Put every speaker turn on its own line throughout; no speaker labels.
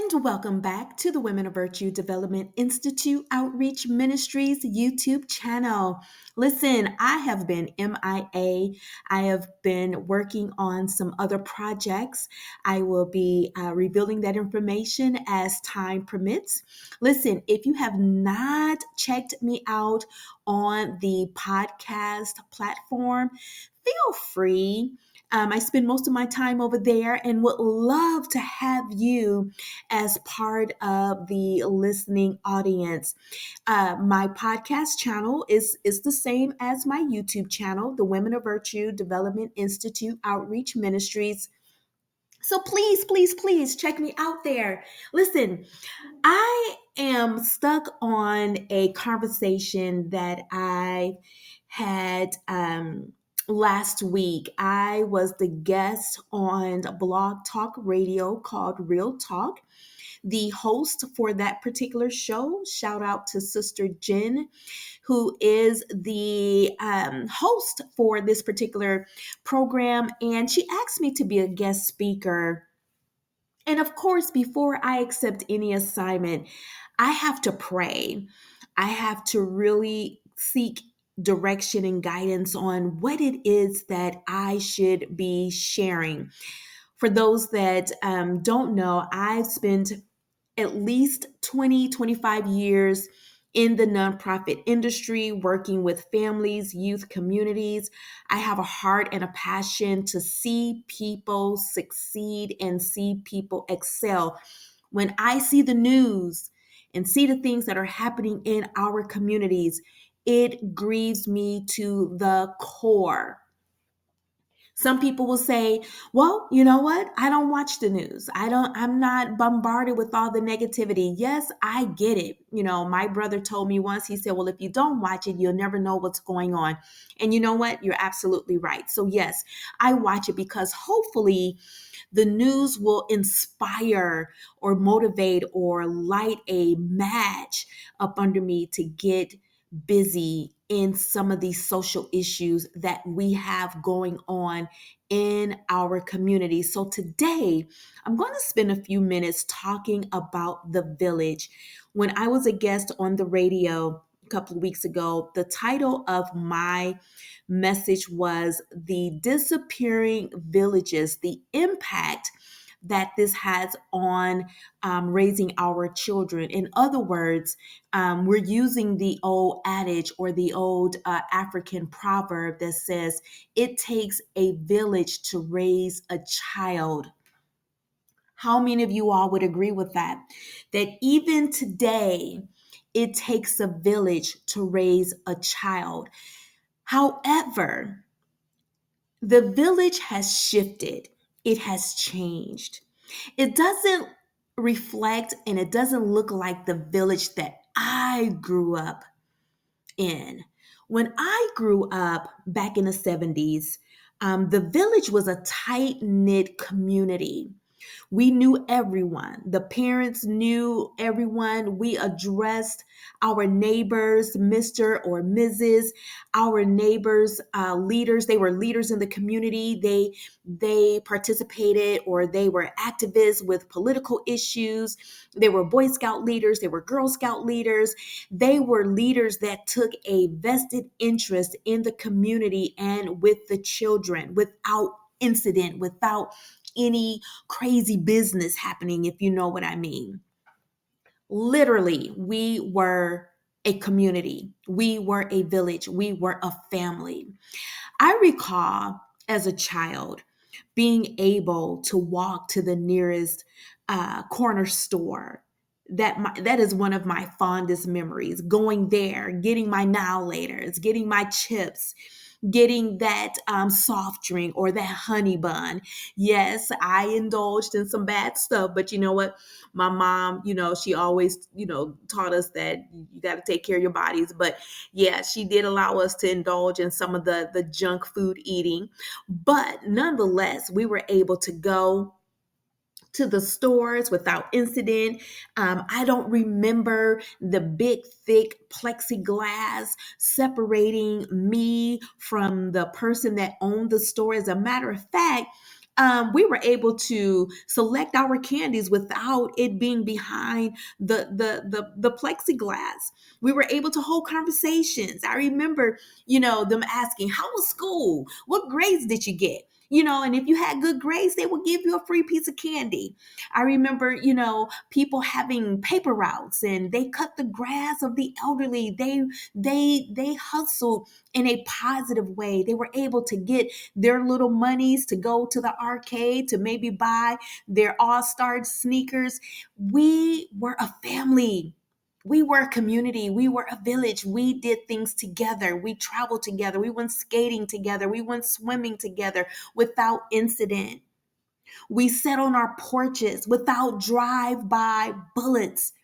And welcome back to the Women of Virtue Development Institute Outreach Ministries YouTube channel. Listen, I have been MIA. I have been working on some other projects. I will be revealing that information as time permits. Listen, if you have not checked me out on the podcast platform, feel free. I spend most of my time over there and would love to have you as part of the listening audience. My podcast channel is the same as my YouTube channel, the Women of Virtue Development Institute Outreach Ministries. So please, please, please check me out there. Listen, I am stuck on a conversation that I had last week. I was the guest on Blog Talk Radio called Real Talk. The host for that particular show, shout out to Sister Jen, who is the host for this particular program. And she asked me to be a guest speaker. And of course, before I accept any assignment, I have to pray. I have to really seek direction and guidance on what it is that I should be sharing. For those that don't know, I've spent at least 20, 25 years in the nonprofit industry, working with families, youth communities. I have a heart and a passion to see people succeed and see people excel. When I see the news and see the things that are happening in our communities, it grieves me to the core. Some people will say, well, you know what? I don't watch the news. I'm not bombarded with all the negativity. Yes, I get it. You know, my brother told me once, he said, well, if you don't watch it, you'll never know what's going on. And you know what? You're absolutely right. So yes, I watch it because hopefully the news will inspire or motivate or light a match up under me to get busy in some of these social issues that we have going on in our community. So today, I'm going to spend a few minutes talking about the village. When I was a guest on the radio a couple of weeks ago, the title of my message was The Disappearing Villages, the impact that this has on raising our children. In other words, we're using the old adage or the old African proverb that says, it takes a village to raise a child. How many of you all would agree with that? That even today, it takes a village to raise a child. However, the village has shifted, it has changed. It doesn't reflect and it doesn't look like the village that I grew up in. When I grew up back in the 70s, the village was a tight knit community. We knew everyone. The parents knew everyone. We addressed our neighbors, Mr. or Mrs. Our neighbors, leaders. They were leaders in the community. They participated or they were activists with political issues. They were Boy Scout leaders. They were Girl Scout leaders. They were leaders that took a vested interest in the community and with the children without incident, without any crazy business happening, if you know what I mean. Literally, we were a community. We were a village. We were a family. I recall as a child being able to walk to the nearest corner store. That is one of my fondest memories. Going there, getting my now laters, getting my chips, getting that soft drink or that honey bun. Yes, I indulged in some bad stuff, but you know what? My mom, she always, taught us that you got to take care of your bodies. But yeah, she did allow us to indulge in some of the junk food eating. But nonetheless, we were able to go to the stores without incident. I don't remember the big, thick plexiglass separating me from the person that owned the store. As a matter of fact, We were able to select our candies without it being behind the plexiglass. We were able to hold conversations. I remember, them asking, "How was school? What grades did you get?" And if you had good grades, they would give you a free piece of candy. I remember, people having paper routes, and they cut the grass of the elderly. They hustled in a positive way. They were able to get their little monies to go to the arcade to maybe buy their all-star sneakers. We were a family. We were a community. We were a village. We did things together. We traveled together. We went skating together. We went swimming together without incident. We sat on our porches without drive-by bullets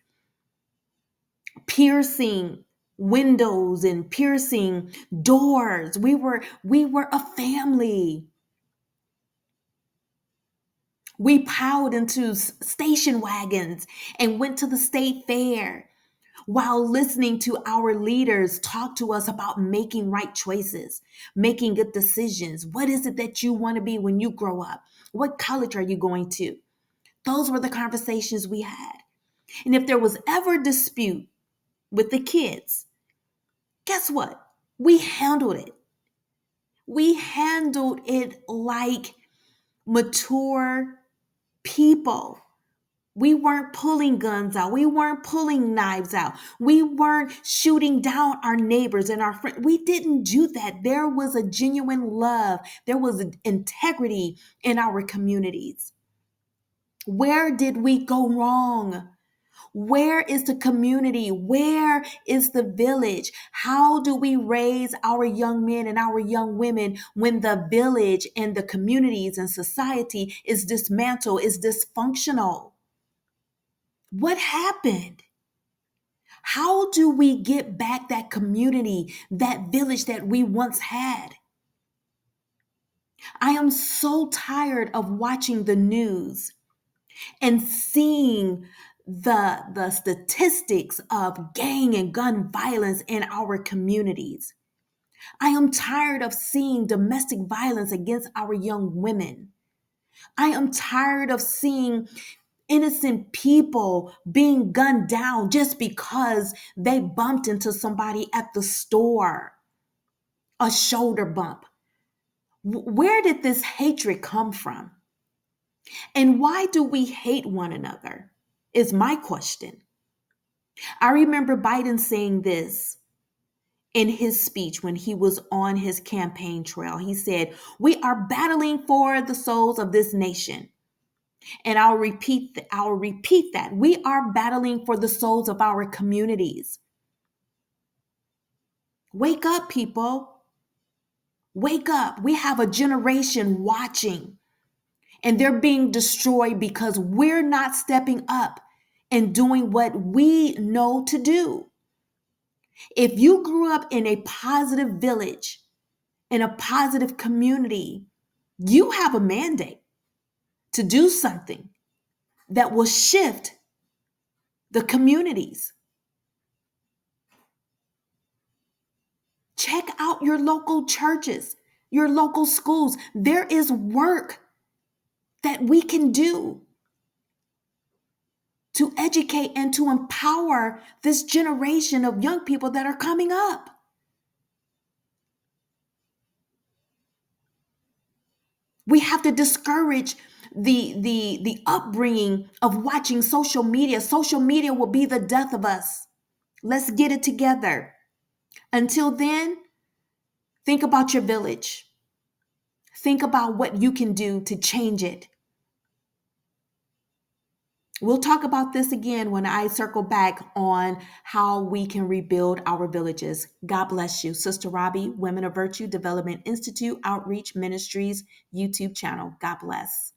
piercing windows and piercing doors. We were a family. We piled into station wagons and went to the state fair while listening to our leaders talk to us about making right choices, making good decisions. What is it that you want to be when you grow up? What college are you going to? Those were the conversations we had. And if there was ever dispute with the kids, guess what? We handled it. We handled it like mature people. We weren't pulling guns out. We weren't pulling knives out. We weren't shooting down our neighbors and our friends. We didn't do that. There was a genuine love. There was integrity in our communities. Where did we go wrong? Where is the community? Where is the village? How do we raise our young men and our young women when the village and the communities and society is dismantled, is dysfunctional? What happened? How do we get back that community, that village that we once had? I am so tired of watching the news and seeing the statistics of gang and gun violence in our communities. I am tired of seeing domestic violence against our young women. I am tired of seeing innocent people being gunned down just because they bumped into somebody at the store, a shoulder bump. Where did this hatred come from? And why do we hate one another? Is my question. I remember Biden saying this in his speech when he was on his campaign trail. He said, "We are battling for the souls of this nation." And I'll repeat that. We are battling for the souls of our communities. Wake up, people. Wake up. We have a generation watching, and they're being destroyed because we're not stepping up and doing what we know to do. If you grew up in a positive village, in a positive community, you have a mandate to do something that will shift the communities. Check out your local churches, your local schools. There is work that we can do to educate and to empower this generation of young people that are coming up. We have to discourage the upbringing of watching social media. Social media will be the death of us. Let's get it together. Until then, think about your village. Think about what you can do to change it. We'll talk about this again when I circle back on how we can rebuild our villages. God bless you. Sister Robbie, Women of Virtue Development Institute Outreach Ministries YouTube channel. God bless.